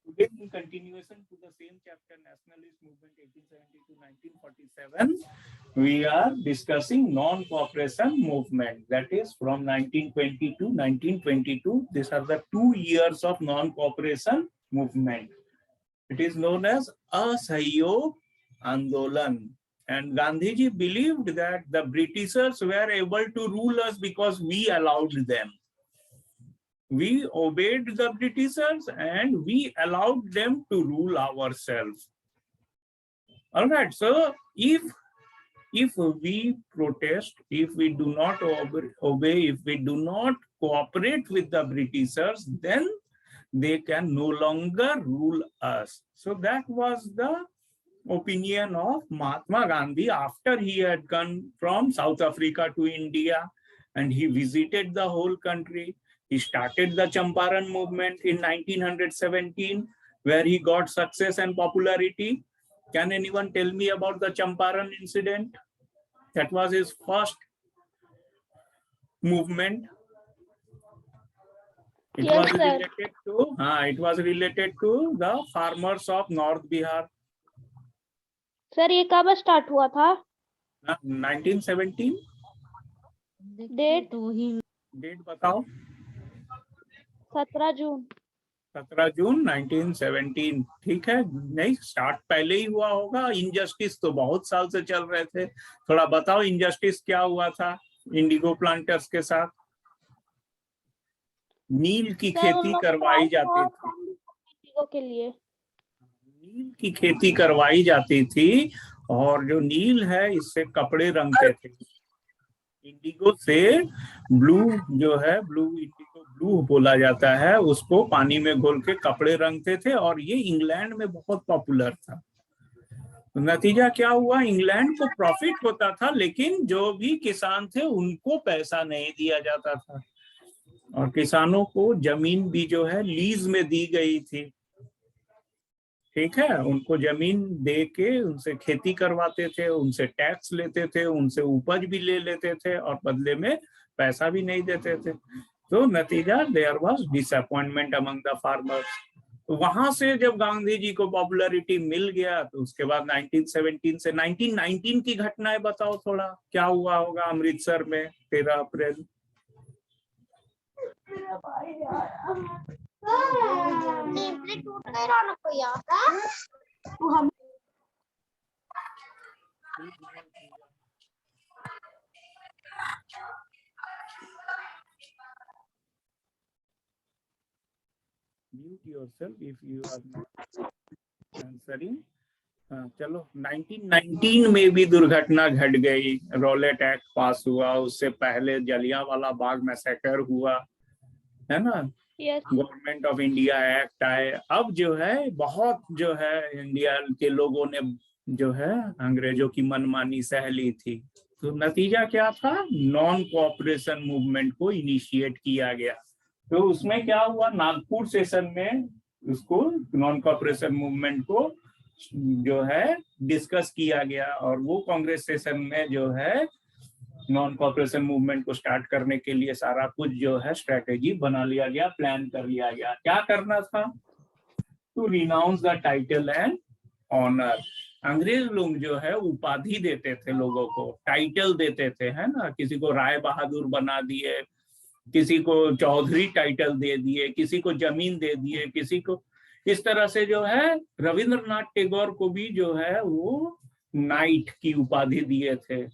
Today, in continuation to the same chapter, Nationalist Movement 1870 to 1947, we are discussing non-cooperation movement. That is from 1920 to 1922. These are the 2 years of non-cooperation movement. It is known as Asahayog Andolan. And Gandhiji believed that the Britishers were able to rule us because we allowed them. We obeyed the Britishers and we allowed them to rule ourselves. All right, so if we protest, if we do not obey, if we do not cooperate with the Britishers, then they can no longer rule us. So that was the opinion of Mahatma Gandhi after he had come from South Africa to India and he visited the whole country. He started the Champaran movement in 1917, where he got success and popularity. Can anyone tell me about the Champaran incident? That was his first movement. It was related to the farmers of North Bihar. Sir ये कब start हुआ था? 1917. Date बताओ. 17 जून. 17 जून 1917. ठीक है, नहीं start पहले ही हुआ होगा. इनजस्टिस तो बहुत साल से चल रहे थे. थोड़ा बताओ इनजस्टिस क्या हुआ था इंडिगो प्लांटर्स के साथ. नील की खेती करवाई जाती थी. के लिए नील की खेती करवाई जाती थी और जो नील है इससे कपड़े रंगते थे. इंडिगो से ब्लू जो है, ब्लू बोला जाता है, उसको पानी में घोल के कपड़े रंगते थे और ये इंग्लैंड में बहुत पॉपुलर था. तो नतीजा क्या हुआ, इंग्लैंड को प्रॉफिट होता था लेकिन जो भी किसान थे उनको पैसा नहीं दिया जाता था और किसानों को जमीन भी जो है लीज में दी गई थी. ठीक है, उनको जमीन दे के उनसे खेती करवाते थे, उनसे टैक्स लेते थे, उनसे उपज भी ले लेते थे और बदले में पैसा भी नहीं देते थे. तो नतीजा there was disappointment among the farmers. तो वहां से जब गांधी जी को पॉपुलैरिटी मिल गया तो उसके बाद 1917 से 1919 की घटनाएं बताओ थोड़ा. क्या हुआ होगा अमृतसर में 13 अप्रैल. Mute yourself if you are not answering. चलो 1919 में भी दुर्घटना घट गई. रॉलेट एक्ट पास हुआ, उससे पहले जलियांवाला बाग मैसेकर हुआ है ना. गवर्नमेंट ऑफ इंडिया एक्ट आए. अब जो है बहुत जो है इंडिया के लोगों ने जो है अंग्रेजों की मनमानी सह ली थी. तो नतीजा क्या था, नॉन कोऑपरेशन मूवमेंट को इनिशिएट किया गया. तो उसमें क्या हुआ, नागपुर सेशन में उसको नॉन कोऑपरेशन मूवमेंट को जो है डिस्कस किया गया और वो कांग्रेस सेशन में जो है नॉन कोऑपरेशन मूवमेंट को स्टार्ट करने के लिए सारा कुछ जो है स्ट्रेटेजी बना लिया गया, प्लान कर लिया गया. क्या करना था, to renounce the title and honour. अंग्रेज लोग जो है उपाधि देते थे लोगों को, टाइटल देते थे, है ना. किसी को राय बहादुर बना दिए, किसी को चौधरी टाइटल दे दिए, किसी को जमीन दे दिए, किसी को इस तरह से जो है. रविंद्रनाथ टैगोर को भी जो है वो नाइट की उपाधि दिए थे.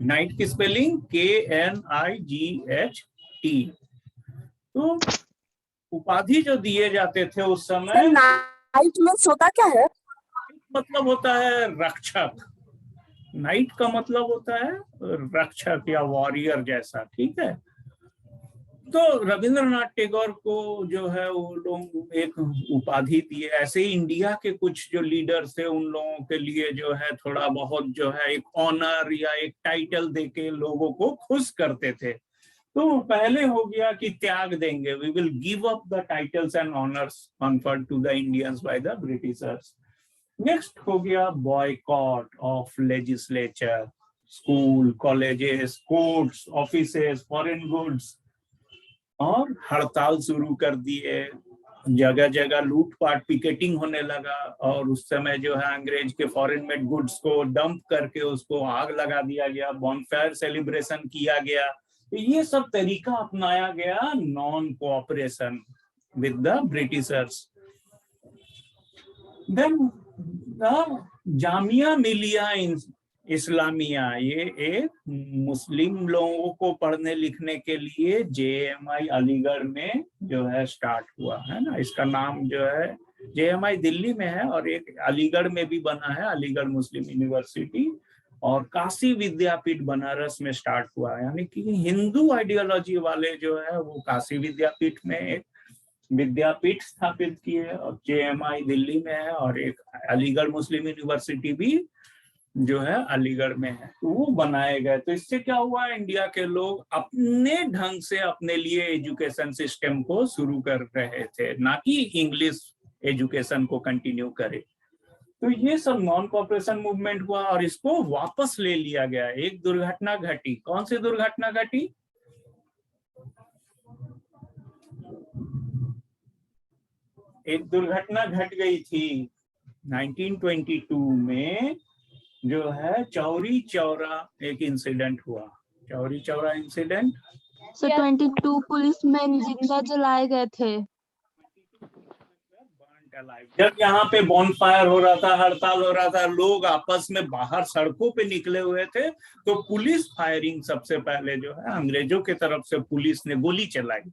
नाइट की स्पेलिंग KNIGHT. तो उपाधि जो दिए जाते थे उस समय. नाइट में होता क्या है, मतलब होता है रक्षक. नाइट का मतलब होता है रक्षक या वॉरियर जैसा. ठीक है, तो रविंद्रनाथ टैगोर को जो है वो लोग एक उपाधि दिए. ऐसे ही इंडिया के कुछ जो लीडर्स थे उन लोगों के लिए जो है थोड़ा बहुत जो है एक ऑनर या एक टाइटल देके लोगों को खुश करते थे. तो पहले हो गया कि त्याग देंगे, we will give up the titles and honours conferred to the Indians by the Britishers. Next हो गया boycott of legislature, school, colleges, courts, offices, foreign goods और हड़ताल शुरू कर दिए. जगह जगह लूटपाट पिकेटिंग होने लगा, और उस समय जो है अंग्रेज के फॉरेन मेड गुड्स को डंप करके उसको आग लगा दिया गया, बॉनफायर सेलिब्रेशन किया गया। तो ये सब तरीका अपनाया गया non cooperation with the Britishers. Then Jamia Millia Islamia, ये एक मुस्लिम लोगों को पढ़ने लिखने के लिए JMI अलीगढ़ में जो है स्टार्ट हुआ है ना। इसका नाम जो है JMI दिल्ली में है और एक अलीगढ़ में भी बना है, अलीगढ़ मुस्लिम यूनिवर्सिटी, और काशी विद्यापीठ बनारस में स्टार्ट हुआ है। यानी कि हिंदू आइडियोलॉजी वाले जो है वो काशी विद्यापीठ में एक विद्यापीठ स्थापित किए, और JMI दिल्ली में है, और एक अलीगढ़ मुस्लिम यूनिवर्सिटी भी जो है अलीगढ़ में है। तो वो बनाए गए। तो इससे क्या हुआ, इंडिया के लोग अपने ढंग से अपने लिए एजुकेशन सिस्टम को शुरू कर रहे थे, ना कि इंग्लिश एजुकेशन को कंटिन्यू करे। तो ये सब नॉन कॉपरेशन मूवमेंट हुआ और इसको वापस ले लिया गया। एक दुर्घटना घटी। कौन सी दुर्घटना घटी? एक दुर्घटना घट गई थी 1922 में, जो है चौरी चौरा एक इंसिडेंट हुआ। Chauri Chaura incident. Sir 22 policeman जिंदा जलाए गए थे। जब यहाँ पे बॉनफायर हो रहा था, हड़ताल हो रहा था, लोग आपस में बाहर सड़कों पे निकले हुए थे, तो पुलिस फायरिंग सबसे पहले जो है अंग्रेजों की तरफ से पुलिस ने गोली चलाई।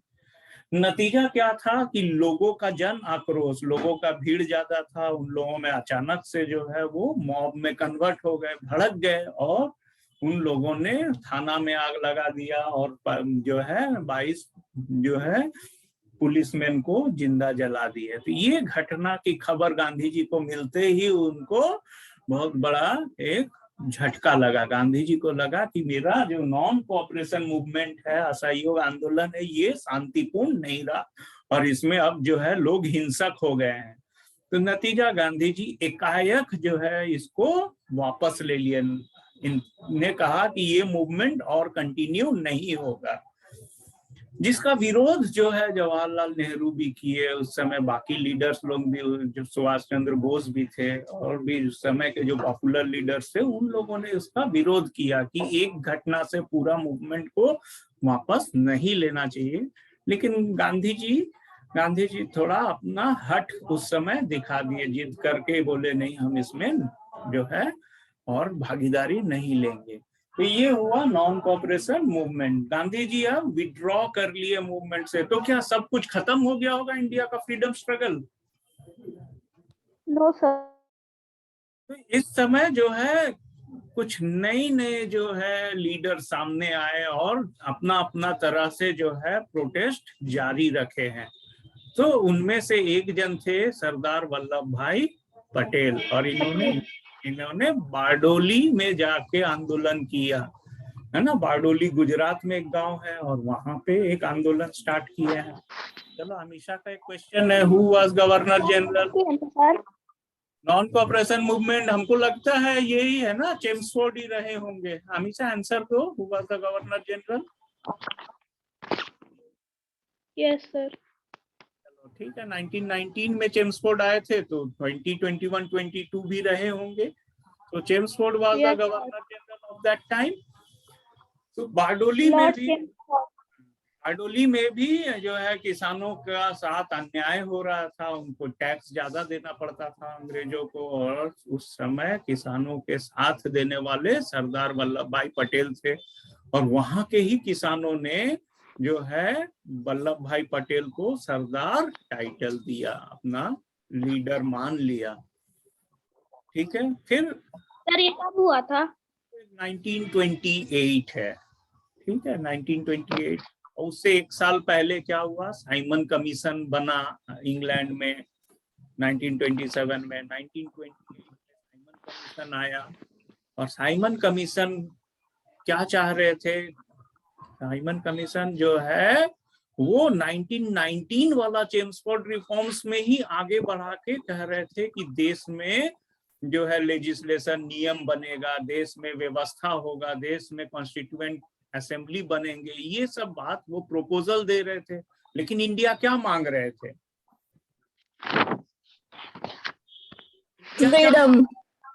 नतीजा क्या था कि लोगों का जन आक्रोश, लोगों का भीड़ ज्यादा था, उन लोगों में अचानक से जो है वो मॉब में कन्वर्ट हो गए, भड़क गए, और उन लोगों ने थाना में आग लगा दिया और जो है 22 जो है पुलिसमैन को जिंदा जला दिए। तो ये घटना की खबर गांधी जी को मिलते ही उनको बहुत बड़ा एक झटका लगा। गांधी जी को लगा कि मेरा जो नॉन कोऑपरेशन मूवमेंट है, असहयोग आंदोलन है, ये शांतिपूर्ण नहीं रहा और इसमें अब जो है लोग हिंसक हो गए हैं। तो नतीजा गांधी जी एकाएक जो है इसको वापस ले लिए। इनने कहा कि ये मूवमेंट और कंटिन्यू नहीं होगा, जिसका विरोध जो है जवाहरलाल नेहरू भी किए। उस समय बाकी लीडर्स लोग भी, जो सुभाष चंद्र बोस भी थे और भी उस समय के जो पॉपुलर लीडर्स थे, उन लोगों ने उसका विरोध किया कि एक घटना से पूरा मूवमेंट को वापस नहीं लेना चाहिए। लेकिन गांधी जी थोड़ा अपना हट उस समय दिखा दिए, जिद करके बोले नहीं, हम इसमें जो है और भागीदारी नहीं लेंगे। तो ये हुआ non cooperation movement. Gandhi ji अब विड्रॉ कर लिए मूवमेंट से। तो क्या सब कुछ खत्म हो गया होगा इंडिया का फ्रीडम स्ट्रगल? No sir. तो इस समय जो है कुछ नए जो है लीडर सामने आए और अपना अपना तरह से जो है प्रोटेस्ट जारी रखे हैं। तो उनमें से एक जन थे सरदार वल्लभ भाई पटेल, और इन्होंने बारडोली में जाके आंदोलन किया, है ना। बारडोली गुजरात में एक गांव है और वहां पे एक आंदोलन स्टार्ट किया है। चलो, हमेशा का एक क्वेश्चन है, who was governor general non cooperation movement? हमको लगता है यही है ना, चेम्सफोर्ड ही रहे होंगे। हमेशा आंसर दो, who was the governor general? Yes sir. ठीक है, 1919 में चेम्सफोर्ड आए थे, तो 20, 21, 22 भी रहे होंगे। तो Chelmsford was the governor general of that time. तो बारडोली में भी जो है किसानों का साथ अन्याय हो रहा था, उनको टैक्स ज्यादा देना पड़ता था अंग्रेजों को, और उस समय किसानों के साथ देने वाले सरदार वल्लभ भाई पटेल थे, और वहां के ही किसानों ने जो है वल्लभ भाई पटेल को सरदार टाइटल दिया, अपना लीडर मान लिया। ठीक है, फिर सर ये कब हुआ था? 1928 है। ठीक है, 1928। और उससे एक साल पहले क्या हुआ, साइमन कमीशन बना इंग्लैंड में 1927 में। 1928 में साइमन कमीशन आया, और साइमन कमीशन क्या चाह रहे थे? साइमन कमीशन जो है वो 1919 वाला चेम्सफोर्ड रिफॉर्म्स में ही आगे बढ़ा के कह रहे थे कि देश में जो है लेजिस्लेशन, नियम बनेगा, देश में व्यवस्था होगा, देश में कॉन्स्टिट्यूएंट असेंबली बनेंगे, ये सब बात वो प्रपोजल दे रहे थे। लेकिन इंडिया क्या मांग रहे थे? फ्रीडम।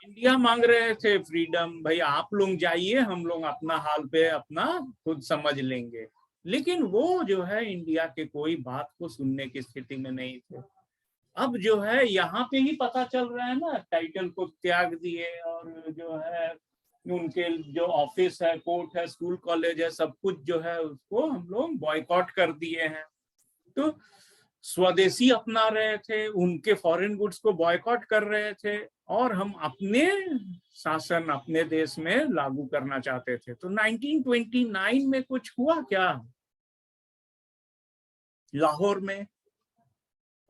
इंडिया मांग रहे थे फ्रीडम, भाई आप लोग जाइए, हम लोग अपना हाल पे अपना खुद समझ लेंगे। लेकिन वो जो है इंडिया के कोई बात को सुनने की स्थिति में नहीं थे। अब जो है यहाँ पे ही पता चल रहा है ना, टाइटल को त्याग दिए और जो है उनके जो ऑफिस है, कोर्ट है, स्कूल कॉलेज है, सब कुछ जो है उसको हम लोग बॉयकॉट कर दिए हैं। तो स्वदेशी अपना रहे थे, उनके फॉरेन गुड्स को बॉयकॉट कर रहे थे और हम अपने शासन अपने देश में लागू करना चाहते थे। तो 1929 में कुछ हुआ क्या लाहौर में?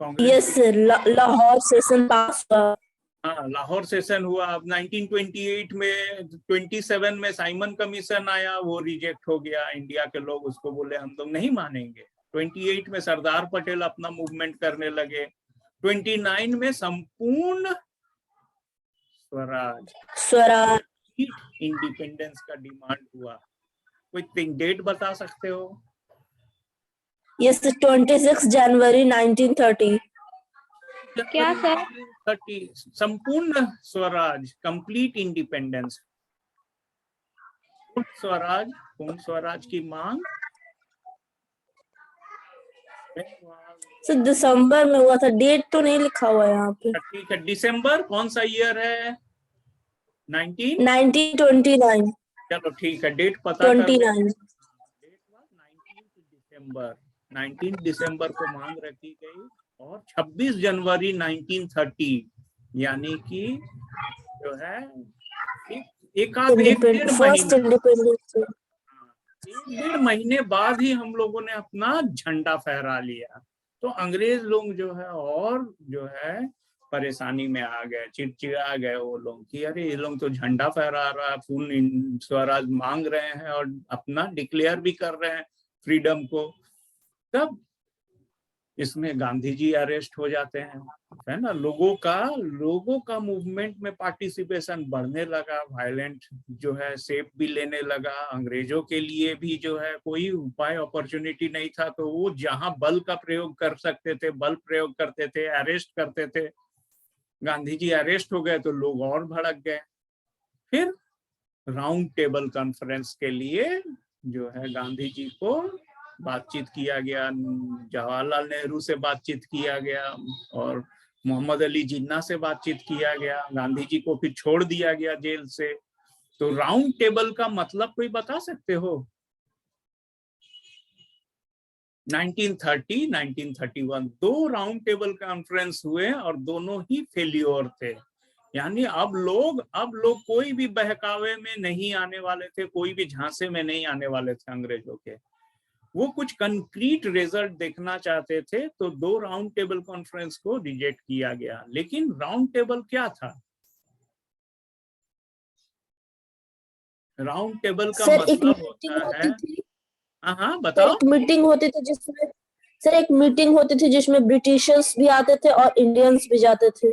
Congress yes sir, Lahore session pass हुआ। हाँ, लाहौर सेशन हुआ। अब 1928 में 27 में साइमन कमीशन आया, वो रिजेक्ट हो गया। इंडिया के लोग उसको बोले हम लोग नहीं मानेंगे। 28 में सरदार पटेल अपना मूवमेंट करने लगे। 29 में संपूर्ण स्वराज। इंडिपेंडेंस का डिमांड हुआ। कोई डेट बता सकते हो? यस, 26 जनवरी 1930। क्या सर? 30 संपूर्ण स्वराज, कंप्लीट इंडिपेंडेंस। स्वराज, पूर्ण स्वराज की मांग सर दिसंबर में हुआ था, डेट तो नहीं लिखा हुआ है यहाँ पे। ठीक है, दिसंबर कौन सा ईयर है? 1929। चलो ठीक है, डेट पता कर लो। 29। डेट वाज 19 दिसंबर। 19 दिसंबर को मांग रखी गई और 26 जनवरी 1930 यानी कि जो है एक डेढ़ फर्स्ट महीना, इंडिपेंडेंस। एक डेढ़ महीने बाद ही हम लोगों ने अपना झंडा फहरा लिया। तो अंग्रेज लोग जो है और जो है परेशानी में आ गए, चिड़चिड़ा गए वो लोग कि अरे ये लोग तो झंडा फहरा रहा है, पूर्ण स्वराज मांग रहे हैं और अपना डिक्लेयर भी कर रहे हैं फ्रीडम को। तब इसमें गांधी जी अरेस्ट हो जाते हैं, है ना। लोगों का मूवमेंट में पार्टिसिपेशन बढ़ने लगा, वायलेंट जो है शेप भी लेने लगा। अंग्रेजों के लिए भी जो है कोई उपाय अपॉर्चुनिटी नहीं था, तो वो जहां बल का प्रयोग कर सकते थे बल प्रयोग करते थे, अरेस्ट करते थे। गांधी जी अरेस्ट हो गए तो लोग और भड़क गए। फिर राउंड टेबल कॉन्फ्रेंस के लिए जो है गांधी जी को बातचीत किया गया, जवाहरलाल नेहरू से बातचीत किया गया और मोहम्मद अली जिन्ना से बातचीत किया गया। गांधी जी को फिर छोड़ दिया गया जेल से। तो राउंड टेबल का मतलब कोई बता सकते हो? 1930, 1931 दो राउंड टेबल कॉन्फ्रेंस हुए और दोनों ही फेल्योर थे। यानी अब लोग कोई भी बहकावे में नहीं आने वाले थे, कोई भी झांसे में नहीं आने वाले थे अंग्रेजों के। वो कुछ कंक्रीट रिजल्ट देखना चाहते थे, तो दो राउंड टेबल कॉन्फ्रेंस को रिजेक्ट किया गया। लेकिन राउंड टेबल क्या था? राउंड टेबल का सर एक मतलब मीटिंग होता है, होती थी। हाँ सर बताओ। एक मीटिंग होती थी जिसमें सर एक मीटिंग होती थी जिसमें ब्रिटिशर्स भी आते थे और इंडियंस भी जाते थे।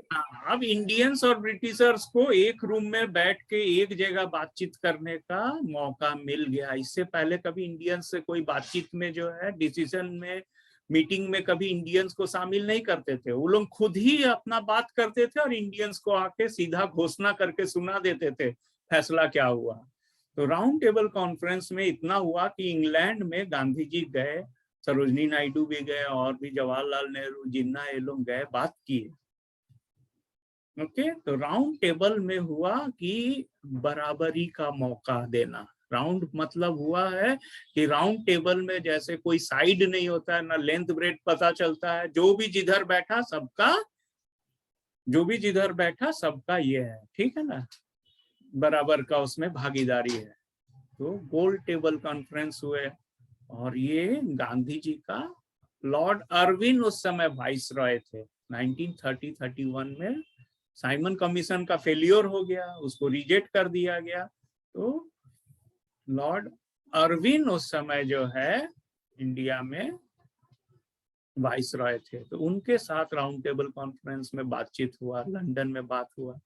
अब इंडियंस और ब्रिटिशर्स को एक रूम में बैठ के एक जगह बातचीत करने का मौका मिल गया। इससे पहले कभी इंडियंस से कोई बातचीत में जो है डिसीजन में, मीटिंग में कभी इंडियंस को शामिल नहीं करते थे। वो लोग खुद ही अपना बात करते थे और इंडियंस को आके सीधा घोषणा करके सुना देते थे फैसला क्या हुआ। तो राउंड टेबल कॉन्फ्रेंस में इतना हुआ कि इंग्लैंड में गांधी जी गए, सरोजनी नायडू भी गए और भी जवाहरलाल नेहरू, जिन्ना, ये लोग गए, बात किए। ओके, तो राउंड टेबल में हुआ कि बराबरी का मौका देना। राउंड मतलब हुआ है कि राउंड टेबल में जैसे कोई साइड नहीं होता है, ना लेंथ ब्रेड पता चलता है, जो भी जिधर बैठा सबका ये है, ठीक है ना, बराबर का उसमें भागीदारी है। तो गोल टेबल कॉन्फ्रेंस हुए और ये गांधी जी का, लॉर्ड अर्विन उस समय वाइस रॉय थे। 1930-31 में साइमन कमीशन का फेलियर हो गया, उसको रिजेक्ट कर दिया गया। तो लॉर्ड अर्विन उस समय जो है इंडिया में वाइस रॉय थे, तो उनके साथ राउंड टेबल कॉन्फ्रेंस में बातचीत हुआ, लंदन में बात हुआ,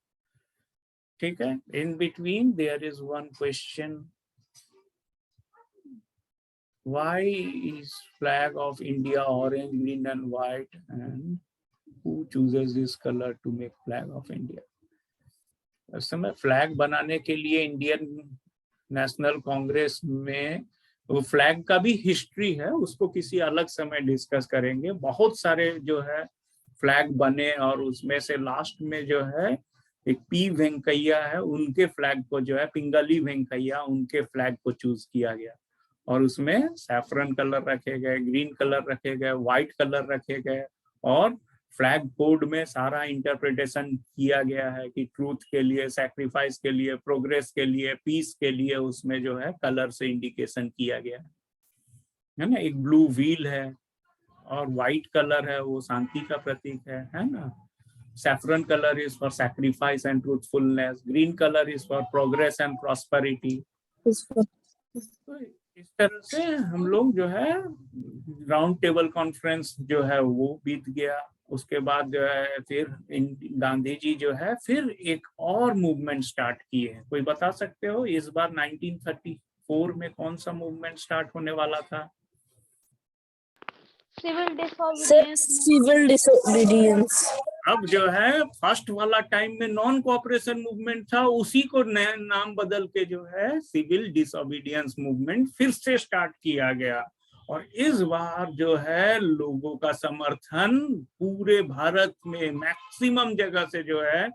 ठीक है। In between their is one question, why is flag of India orange, green and white, and Who chooses this color to make flag of India? उस समय फ्लैग बनाने के लिए इंडियन नेशनल कांग्रेस में वो फ्लैग का भी हिस्ट्री है, उसको किसी अलग समय डिस्कस करेंगे। बहुत सारे जो है फ्लैग बने और उसमें से लास्ट में जो है एक पी वेंकैया है, उनके फ्लैग को जो है पिंगली वेंकैया, उनके फ्लैग को चूज किया गया और उसमें सैफरन कलर रखे गए, ग्रीन कलर रखे गए, व्हाइट कलर रखे गए और फ्लैग कोड में सारा इंटरप्रिटेशन किया गया है कि ट्रूथ के लिए, सैक्रिफाइस के लिए, प्रोग्रेस के लिए, पीस के लिए उसमें जो है कलर से इंडिकेशन किया गया है ना। एक ब्लू व्हील है और व्हाइट कलर है, वो शांति का प्रतीक है ना। Saffron colour is for sacrifice and truthfulness, green colour is for progress and prosperity. इस तरह से हम लोग जो है राउंड टेबल कॉन्फ्रेंस जो है वो बीत गया। उसके बाद जो है फिर गांधी जी जो है फिर एक और मूवमेंट स्टार्ट किए हैं। कोई बता सकते हो इस बार 1934 में कौन सा मूवमेंट स्टार्ट होने वाला था? Civil disobedience. अब जो है फर्स्ट वाला टाइम में नॉन कोऑपरेशन मूवमेंट था, उसी को नया नाम बदल के जो है सिविल डिसोबीडियंस मूवमेंट फिर से स्टार्ट किया गया। और इस बार जो है लोगों का समर्थन पूरे भारत में मैक्सिमम जगह से जो है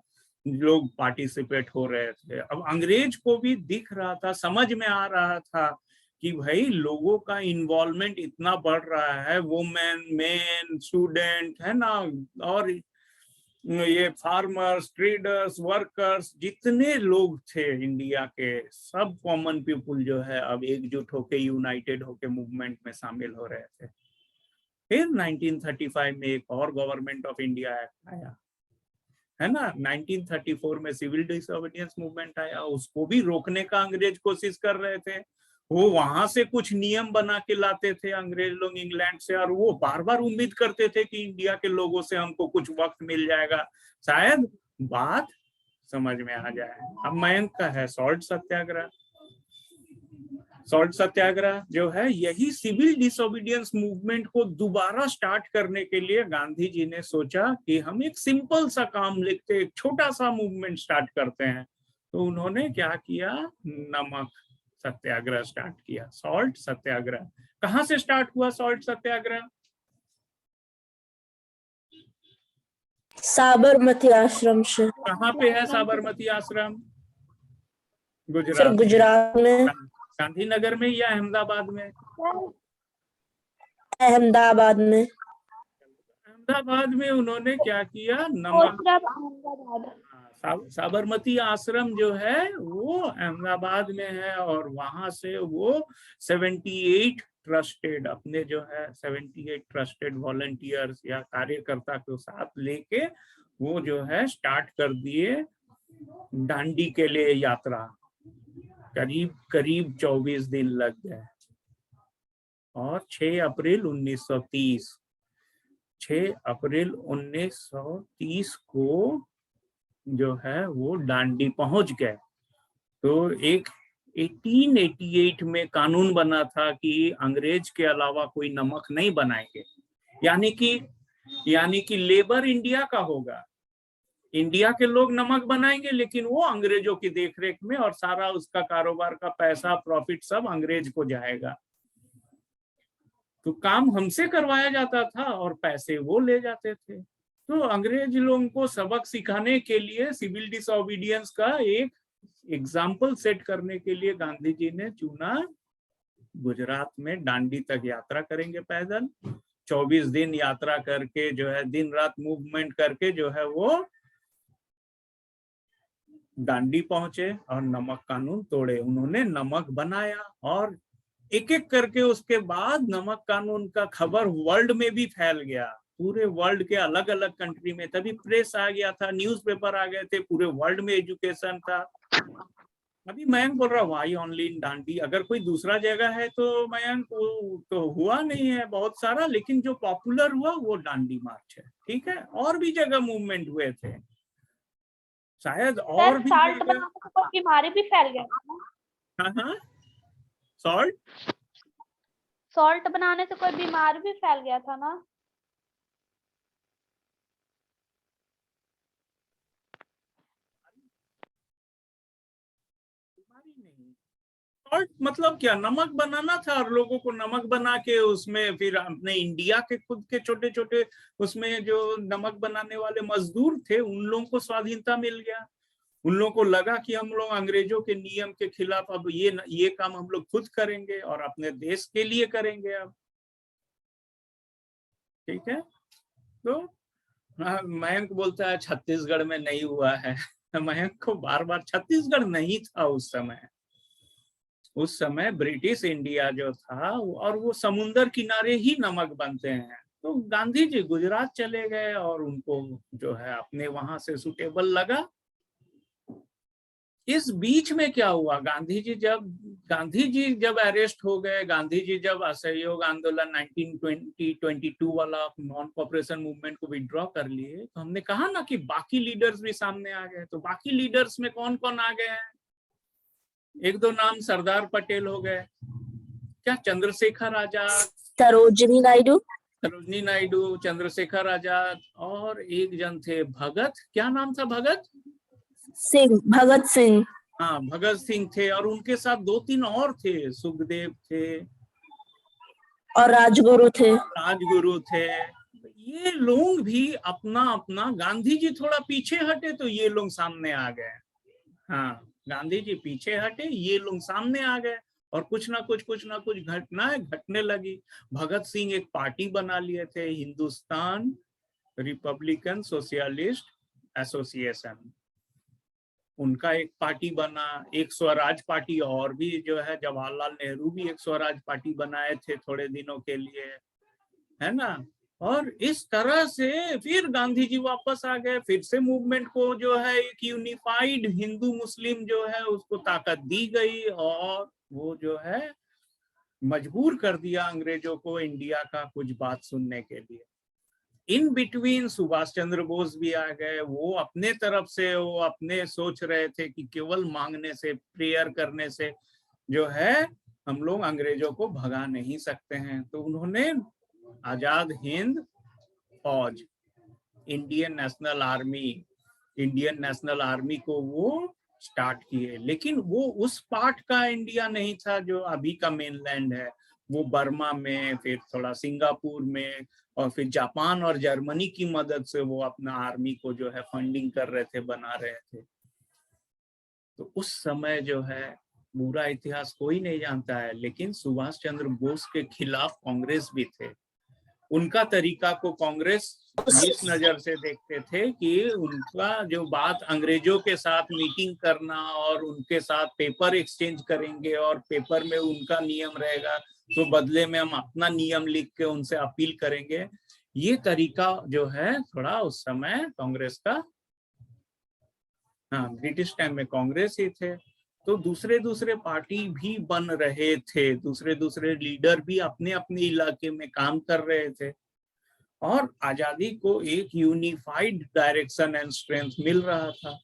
लोग पार्टिसिपेट हो रहे थे। अब अंग्रेज को भी दिख रहा था, समझ में आ रहा था कि भाई लोगों का इन्वॉल्वमेंट इतना बढ़ रहा है, वुमेन, मेन, स्टूडेंट है ना, और ये फार्मर्स, ट्रेडर्स, वर्कर्स, जितने लोग थे इंडिया के, सब कॉमन पीपुल जो है अब एकजुट होके, यूनाइटेड होके मूवमेंट में शामिल हो रहे थे। फिर 1935 में एक और गवर्नमेंट ऑफ इंडिया एक्ट आया है ना। 1934 में सिविल डिसोबीडियंस मूवमेंट आया, उसको भी रोकने का अंग्रेज कोशिश कर रहे थे। वो वहां से कुछ नियम बना के लाते थे अंग्रेज लोग इंग्लैंड से, और वो बार बार उम्मीद करते थे कि इंडिया के लोगों से हमको कुछ वक्त मिल जाएगा, शायद बात समझ में आ जाए। अब मयंक का है सॉल्ट सत्याग्रह। सॉल्ट सत्याग्रह जो है यही सिविल डिसोबीडियंस मूवमेंट को दोबारा स्टार्ट करने के लिए गांधी जी ने सोचा कि हम एक सिंपल सा काम लिखते, एक छोटा सा मूवमेंट स्टार्ट करते हैं। तो उन्होंने क्या किया, नमक सत्याग्रह स्टार्ट किया, सॉल्ट सत्याग्रह। कहां से स्टार्ट हुआ सॉल्ट सत्याग्रह? साबरमती आश्रम से। कहाँ पे है साबरमती आश्रम? सर गुजरात गुजरात में। गांधीनगर में या अहमदाबाद में? अहमदाबाद में। अहमदाबाद में उन्होंने क्या किया, नमक। अहमदाबाद। साबरमती आश्रम जो है वो अहमदाबाद में है और वहां से वो 78 ट्रस्टेड अपने जो है 78 ट्रस्टेड वॉलंटियर्स या कार्यकर्ता को साथ लेके वो जो है स्टार्ट कर दिए दांडी के लिए यात्रा। करीब करीब 24 दिन लग गए और 6 अप्रैल 1930 को जो है वो दांडी पहुंच गए। तो एक 1888 में कानून बना था कि अंग्रेज के अलावा कोई नमक नहीं बनाएंगे, यानी कि लेबर इंडिया का होगा, इंडिया के लोग नमक बनाएंगे लेकिन वो अंग्रेजों की देखरेख में, और सारा उसका कारोबार का पैसा, प्रॉफिट सब अंग्रेज को जाएगा। तो काम हमसे करवाया जाता था और पैसे वो ले जाते थे। तो अंग्रेज लोगों को सबक सिखाने के लिए सिविल डिसोबीडियंस का एक एग्जाम्पल सेट करने के लिए गांधी जी ने चुना गुजरात में दांडी तक यात्रा करेंगे पैदल। 24 दिन यात्रा करके जो है दिन रात मूवमेंट करके जो है वो दांडी पहुंचे और नमक कानून तोड़े। उन्होंने नमक बनाया और एक एक करके उसके बाद नमक कानून का खबर वर्ल्ड में भी फैल गया, पूरे वर्ल्ड के अलग अलग कंट्री में। तभी प्रेस आ गया था, न्यूज़पेपर आ गए थे, पूरे वर्ल्ड में एजुकेशन था। अभी मयंक बोल रहा वाई ओनली इन दांडी, अगर कोई दूसरा जगह है तो मयंक तो हुआ नहीं है बहुत सारा, लेकिन जो पॉपुलर हुआ वो दांडी मार्च है। ठीक है, और भी जगह मूवमेंट हुए थे शायद, और भी साल्ट जगह। बनाने से कोई बीमारी भी फैल गया था। हाँ, सॉल्ट बनाने से कोई बीमारी भी फैल गया था ना। ही नहीं। और मतलब क्या, नमक बनाना था और लोगों को नमक बना के उसमें फिर अपने इंडिया के खुद के छोटे छोटे उसमें जो नमक बनाने वाले मजदूर थे उन लोगों को स्वाधीनता मिल गया। उन लोगों को लगा कि हम लोग अंग्रेजों के नियम के खिलाफ अब ये काम हम लोग खुद करेंगे और अपने देश के लिए करेंगे अब। ठीक है, तो मयंक बोलता है छत्तीसगढ़ में नहीं हुआ है। मयंक को बार बार, छत्तीसगढ़ नहीं था उस समय। उस समय ब्रिटिश इंडिया जो था और वो समुंदर किनारे ही नमक बनते हैं। तो गांधी जी गुजरात चले गए और उनको जो है अपने वहां से सुटेबल लगा। इस बीच में क्या हुआ, गांधी जी जब अरेस्ट हो गए, गांधी जी जब असहयोग आंदोलन 1922 वाला नॉन कॉपरेशन मूवमेंट को विड्रॉ कर लिए, तो हमने कहा ना कि बाकी लीडर्स भी सामने आ गए। तो बाकी लीडर्स में कौन कौन आ गए हैं? एक दो नाम सरदार पटेल हो गए, क्या चंद्रशेखर आजाद, सरोजिनी नायडू, चंद्रशेखर आजाद, और एक जन थे भगत, क्या नाम था? भगत सिंह। हाँ, भगत सिंह थे। और उनके साथ दो तीन और थे, सुखदेव थे और राजगुरु थे। ये लोग भी अपना अपना, गांधी जी थोड़ा पीछे हटे तो ये लोग सामने आ गए। हाँ, गांधी जी पीछे हटे, ये लोग सामने आ गए और कुछ ना कुछ घटनाएं घटने लगी। भगत सिंह एक पार्टी बना लिए थे, हिंदुस्तान रिपब्लिकन सोशलिस्ट एसोसिएशन, उनका एक पार्टी बना। एक स्वराज पार्टी और भी जो है, जवाहरलाल नेहरू भी एक स्वराज पार्टी बनाए थे थोड़े दिनों के लिए, है ना। और इस तरह से फिर गांधी जी वापस आ गए, फिर से मूवमेंट को जो है एक यूनिफाइड हिंदू मुस्लिम जो है उसको ताकत दी गई और वो जो है मजबूर कर दिया अंग्रेजों को इंडिया का कुछ बात सुनने के लिए। इन बिटवीन सुभाष चंद्र बोस भी आ गए। वो अपने तरफ से वो अपने सोच रहे थे कि केवल मांगने से, प्रेयर करने से जो है हम लोग अंग्रेजों को भगा नहीं सकते हैं। तो उन्होंने आजाद हिंद फौज, इंडियन नेशनल आर्मी को वो स्टार्ट किए। लेकिन वो उस पार्ट का इंडिया नहीं था जो अभी का मेनलैंड है। वो बर्मा में, फिर थोड़ा सिंगापुर में, और फिर जापान और जर्मनी की मदद से वो अपना आर्मी को जो है फंडिंग कर रहे थे, बना रहे थे। तो उस समय जो है पूरा इतिहास कोई नहीं जानता है, लेकिन सुभाष चंद्र बोस के खिलाफ कांग्रेस भी थे। उनका तरीका को कांग्रेस इस नजर से देखते थे कि उनका जो बात अंग्रेजों के साथ मीटिंग करना और उनके साथ पेपर एक्सचेंज करेंगे और पेपर में उनका नियम रहेगा तो बदले में हम अपना नियम लिख के उनसे अपील करेंगे, ये तरीका जो है थोड़ा उस समय कांग्रेस का, हाँ ब्रिटिश टाइम में कांग्रेस ही थे। तो दूसरे पार्टी भी बन रहे थे, दूसरे लीडर भी अपने अपने इलाके में काम कर रहे थे और आजादी को एक यूनिफाइड डायरेक्शन एंड स्ट्रेंथ मिल रहा था।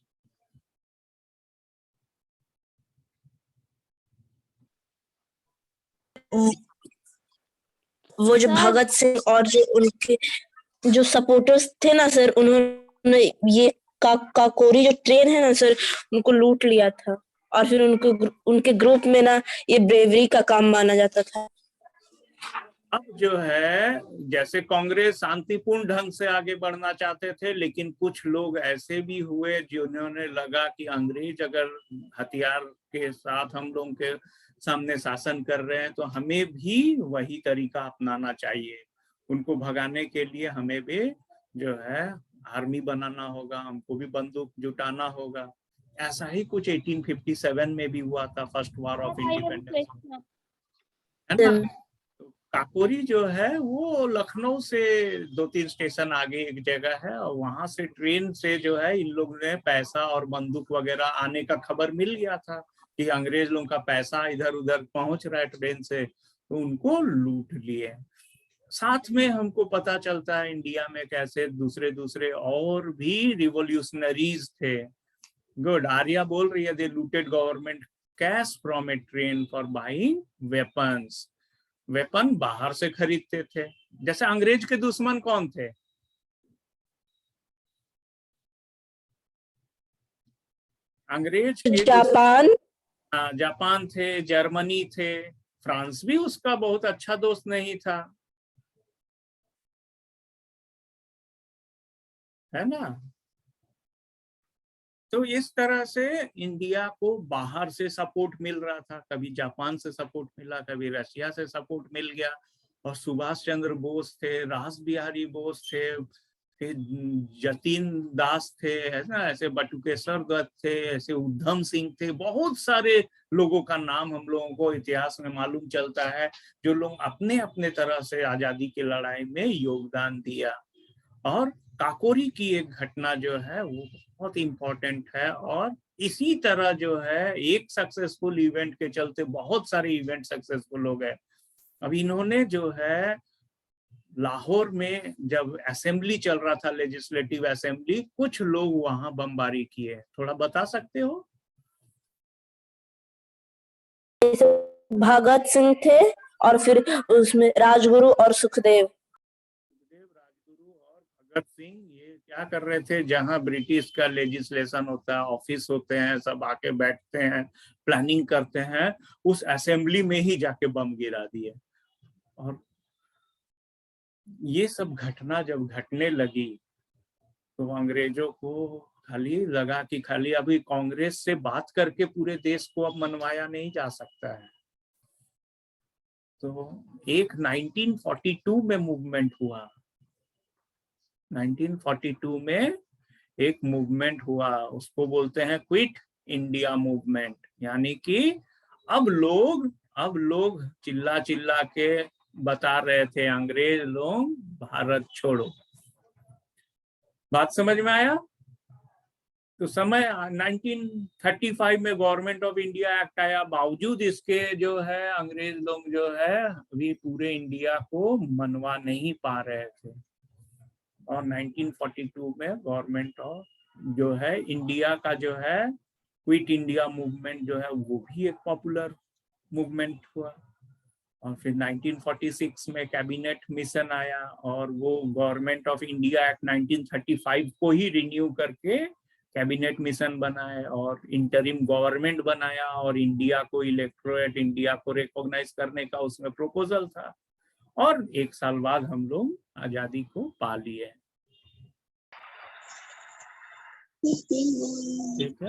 वो जो भगत सिंह और जो उनके जो सपोर्टर्स थे ना सर, उन्होंने ये काकोरी जो ट्रेन है ना सर, उनको लूट लिया था और फिर उनके ग्रुप में ना ये ब्रेवरी का काम माना जाता था। अब जो है जैसे कांग्रेस शांतिपूर्ण ढंग से आगे बढ़ना चाहते थे, लेकिन कुछ लोग ऐसे भी हुए जिन्होंने लगा कि अंग्रेज अगर हथियार के साथ हम लोगों के सामने शासन कर रहे हैं तो हमें भी वही तरीका अपनाना चाहिए। उनको भगाने के लिए हमें भी जो है आर्मी बनाना होगा, हमको भी बंदूक जुटाना होगा। ऐसा ही कुछ 1857 में भी हुआ था, फर्स्ट वॉर ऑफ इंडिपेंडेंस, है ना। काकोरी जो है वो लखनऊ से 2-3 स्टेशन आगे एक जगह है और वहां से ट्रेन से जो है इन लोगों ने पैसा और बंदूक वगैरह आने का खबर मिल गया था कि अंग्रेज लोगों का पैसा इधर उधर पहुंच रहा है ट्रेन से, तो उनको लूट लिए। साथ में हमको पता चलता है इंडिया में कैसे दूसरे और भी रिवोल्यूशनरीज थे। गुड, आर्या बोल रही है they looted government cash from a train for buying weapons. Weapon बाहर से खरीदते थे। जैसे अंग्रेज के दुश्मन कौन थे? अंग्रेज के जापान जापान थे, जर्मनी थे, फ्रांस भी उसका बहुत अच्छा दोस्त नहीं था, है ना। तो इस तरह से इंडिया को बाहर से सपोर्ट मिल रहा था, कभी जापान से सपोर्ट मिला, कभी रशिया से सपोर्ट मिल गया। और सुभाष चंद्र बोस थे, रास बिहारी बोस थे, फिर जतीन दास थे, है ना, ऐसे बटुकेश्वर दत्त थे, ऐसे उधम सिंह थे, बहुत सारे लोगों का नाम हम लोगों को इतिहास में मालूम चलता है, जो लोग अपने अपने तरह से आजादी की लड़ाई में योगदान दिया। और काकोरी की एक घटना जो है वो बहुत इंपॉर्टेंट है, और इसी तरह जो है एक सक्सेसफुल इवेंट के चलते बहुत सारे इवेंट सक्सेसफुल हो गए। अब इन्होंने जो है लाहौर में जब असेंबली चल रहा था, लेजिस्लेटिव असेंबली, कुछ लोग वहां बमबारी किए, थोड़ा बता सकते हो? भगत सिंह थे और फिर उसमें राजगुरु और सुखदेव। राजगुरु और भगत सिंह ये क्या कर रहे थे, जहां ब्रिटिश का लेजिस्लेशन होता है, ऑफिस होते हैं, सब आके बैठते हैं, प्लानिंग करते हैं, उस असेंबली में ही जाके बम गिरा दिए। और ये सब घटना जब घटने लगी तो अंग्रेजों को खाली लगा कि खाली अभी कांग्रेस से बात करके पूरे देश को अब मनवाया नहीं जा सकता है। तो एक 1942 में मूवमेंट हुआ, 1942 में एक मूवमेंट हुआ, उसको बोलते हैं क्विट इंडिया मूवमेंट। यानी कि अब लोग चिल्ला चिल्ला के बता रहे थे, अंग्रेज लोग भारत छोड़ो। बात समझ में आया? तो समय 1935 में गवर्नमेंट ऑफ इंडिया एक्ट आया, बावजूद इसके जो है अंग्रेज लोग जो है अभी पूरे इंडिया को मनवा नहीं पा रहे थे। और 1942 में गवर्नमेंट ऑफ जो है इंडिया का जो है क्विट इंडिया मूवमेंट जो है वो भी एक पॉपुलर मूवमेंट हुआ। और फिर 1946 में कैबिनेट मिशन आया, और वो गवर्नमेंट ऑफ इंडिया एक्ट 1935 को ही रिन्यू करके कैबिनेट मिशन बनाए और इंटरिम गवर्नमेंट बनाया, और इंडिया को इलेक्टोरेट इंडिया को रिकॉग्नाइज करने का उसमें प्रपोजल था। और एक साल बाद हम लोग आजादी को पा लिए। ठीक है।